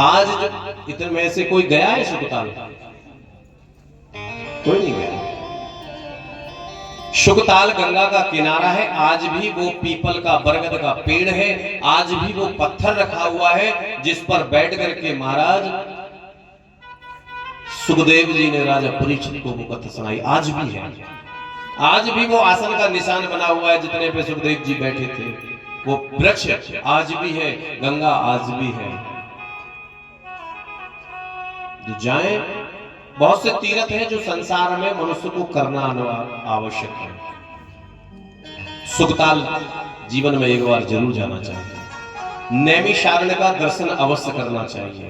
आज जो इतने में से कोई गया है सुकताल? कोई नहीं गया। सुकताल गंगा का किनारा है, आज भी वो पीपल का बरगद का पेड़ है, आज भी वो पत्थर रखा हुआ है जिस पर बैठ करके महाराज सुखदेव जी ने राजा परीक्षित को वो कथा सुनाई। आज भी है, आज भी वो आसन का निशान बना हुआ है जितने पे सुखदेव जी बैठे थे। वो वृक्ष आज भी है, गंगा आज भी है। जो जाए, बहुत से तीर्थ हैं जो संसार में मनुष्य को करना आवश्यक है। सुकताल जीवन में एक बार जरूर जाना चाहिए। नैमिषारण्य का दर्शन अवश्य करना चाहिए।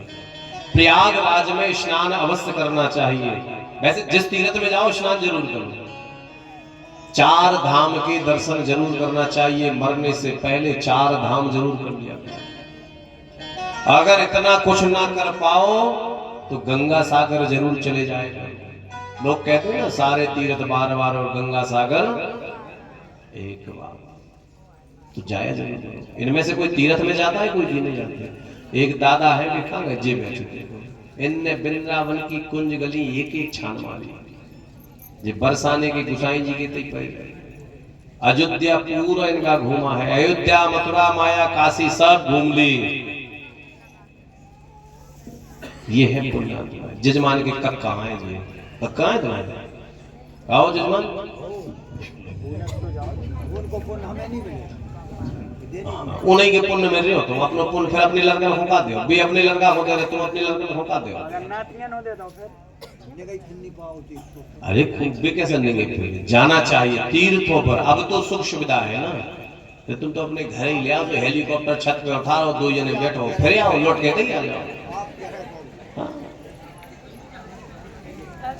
प्रयागराज में स्नान अवश्य करना चाहिए। वैसे जिस तीर्थ में जाओ स्नान जरूर करो। 4 धाम के दर्शन जरूर करना चाहिए। मरने से पहले 4 धाम जरूर कर लिया। अगर इतना कुछ ना कर पाओ तो गंगा सागर जरूर चले जाएगा। लोग कहते हैं ना सारे तीर्थ बार बार और गंगा सागर एक बार, तो जाया जरूर। इनमें से कोई तीर्थ में जाता है, कोई भी नहीं जाता। एक दादा है भी कहाँ गए बैठे, इनने वृंदावन की कुंज गली एक एक छान मारी। ये बरसाने के गुसाई जी के तई पर अयोध्या पूरा इनका घूमा है। अयोध्या, मथुरा, माया, काशी सब घूम ली। ये है पुण्यात्मा। जजमान के कक्का है जी, कक्का है तुम्हारे। आओ जजमान, उन्हीं के पुण्य में रहो तुम। अपना पुण्य फिर अपने लड़के में होका दो। भी अपने लड़का हो गया तुम अपने लड़के में होका दो। अरे खूब भी कैसे लेंगे, फिर जाना चाहिए तीर्थों पर। अब तो सुख सुविधा है ना, तो तुम तो अपने घर ही ले आओ। तो हेलीकॉप्टर छत पे उठाओ, 2 जने बैठो, फिर आओ, लौट के नहीं आ जाओ।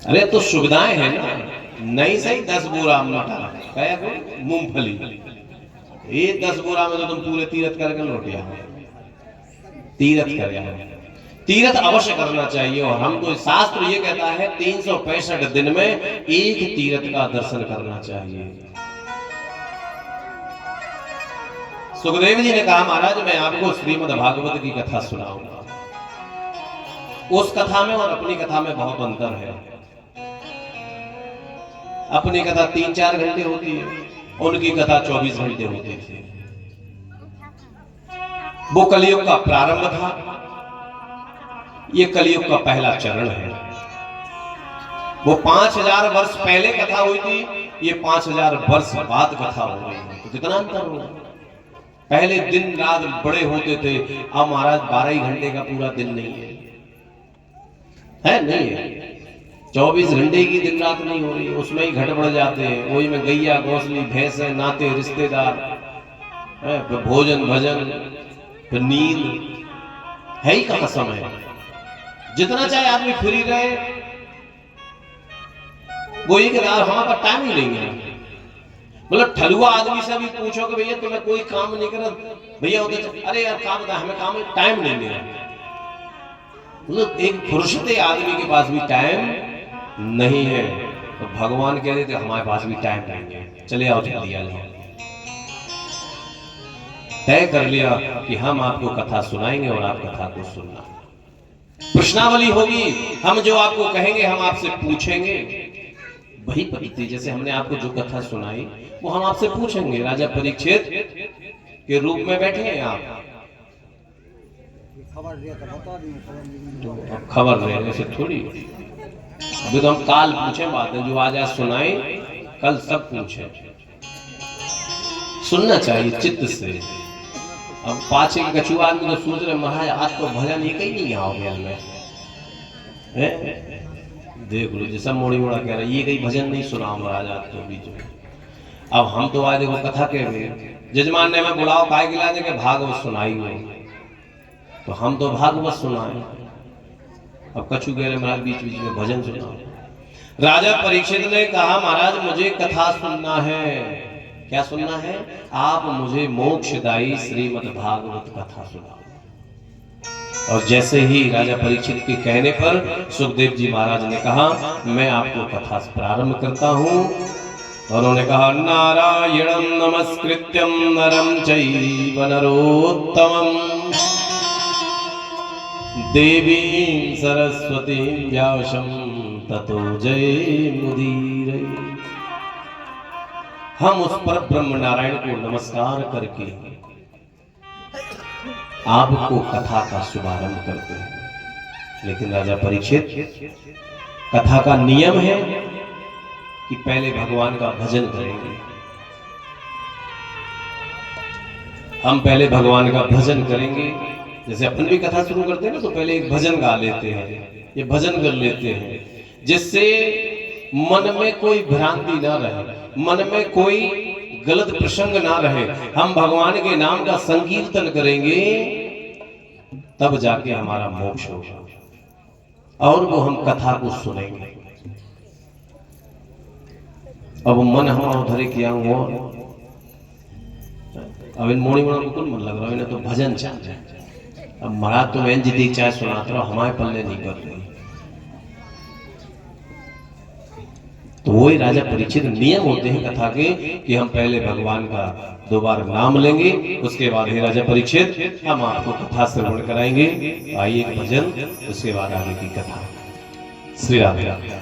अरे तो सुविधाएं हैं ना। नहीं सही 10 बोरा मूंगफली, ये 10 बोरा में तो तुम पूरे तीर्थ करके लौट आओ। तीर्थ कर तीर्थ अवश्य करना चाहिए। और हमको शास्त्र ये कहता है 365 दिन में एक तीर्थ का दर्शन करना चाहिए। सुखदेव जी ने कहा महाराज मैं आपको श्रीमद् भागवत की कथा सुनाऊंगा। उस कथा में और अपनी कथा में बहुत अंतर है। अपनी कथा 3-4 घंटे होती है, उनकी कथा 24 घंटे होती थी। वो कलयुग का प्रारंभ था, ये कलयुग का पहला चरण है। वो 5000 वर्ष पहले कथा हुई थी, ये 5000 वर्ष बाद कथा हो रही है। तो कितना अंतर होगा। पहले दिन रात बड़े होते थे, अब महाराज 12 ही घंटे का पूरा दिन नहीं है नहीं है। 24 घंटे की दिन रात नहीं हो रही, उसमें ही घट बढ़ जाते हैं। वही में गैया घोसली भैंसे नाते रिश्तेदार, फिर भोजन भजन, फिर नींद है ही कहां समय। जितना चाहे आदमी फ्री रहे, वो एक वहां पर टाइम ही नहीं है। मतलब ठलुआ आदमी से भी पूछो कि भैया तुम्हें कोई काम नहीं कर, भैया अरे यार काम था, हमें काम टाइम नहीं मिला। मतलब एक फुर्सते आदमी के पास भी टाइम नहीं है। तो भगवान कह रहे थे हमारे पास भी टाइम नहीं है, चले आओ जल्दी आ जाओ। तय कर लिया कि हम आपको कथा सुनाएंगे और आप कथा को सुनना। प्रश्नावली होगी, हम जो आपको कहेंगे हम आपसे पूछेंगे। वही पद्धति जैसे हमने आपको जो कथा सुनाई वो हम आपसे पूछेंगे। राजा परीक्षित के रूप में बैठे हैं आप, खबर रहे से थोड़ी। अभी तो हम काल पूछे बातें, जो आज सुनाए कल सब पूछे। सुनना चाहिए चित्त से। अब पाछे के कछुआ आदमी तो सोच रहे महाराज आज तो भजन ये कहीं नहीं आओगे हमें। देख लो जैसा मोड़ी मोड़ा कह रहा है, ये कहीं भजन नहीं सुना महाराज आज तो बीच में। अब हम तो आज देखो कथा कह रहे हैं, जजमान ने हमें बुलाओ काय गिला के भागवत सुनाई हो, तो हम तो भागवत सुनाए। अब कछु कह रहे महाराज बीच बीच में भजन सुनाओ। राजा परीक्षित ने कहा महाराज मुझे कथा सुनना है। क्या सुनना है? आप मुझे मोक्षदायी श्रीमद् भागवत कथा सुनाओ। और जैसे ही राजा परीक्षित के कहने पर सुखदेव जी महाराज ने कहा मैं आपको कथा प्रारंभ करता हूं। और उन्होंने कहा नारायणं नमस्कृत्यं नरं चैव नरोत्तमं देवी सरस्वती व्यासं ततो जयमुदीरये। हम उस पर ब्रह्म नारायण को नमस्कार करके आपको कथा का शुभारंभ करते हैं। लेकिन राजा परीक्षित, कथा का नियम है कि पहले भगवान का भजन करेंगे। हम पहले भगवान का भजन करेंगे। जैसे अपन भी कथा शुरू करते हैं ना, तो पहले एक भजन गा लेते हैं, ये भजन कर लेते हैं, जिससे मन में कोई भ्रांति ना रहे, मन में कोई गलत प्रसंग ना रहे। हम भगवान के नाम का संकीर्तन करेंगे, तब जाके हमारा मोक्ष होगा, और वो हम कथा को सुनेंगे। अब मन हमारा उधर किया हुआ, अब इन मोड़ी मोड़ा बिल्कुल मन लग रहा है, इन्हें तो भजन चाहिए। अब महाराज तो मैं जी चाहे सुनाते रहो, हमारे पल्ले नहीं कर रही। तो वही राजा परीक्षित नियम होते हैं कथा के कि हम पहले भगवान का 2 बार नाम लेंगे, उसके बाद हे राजा परीक्षित हम आपको कथा श्रवण कराएंगे। आइए एक भजन, उसके बाद आगे की कथा। श्री राधे राधे।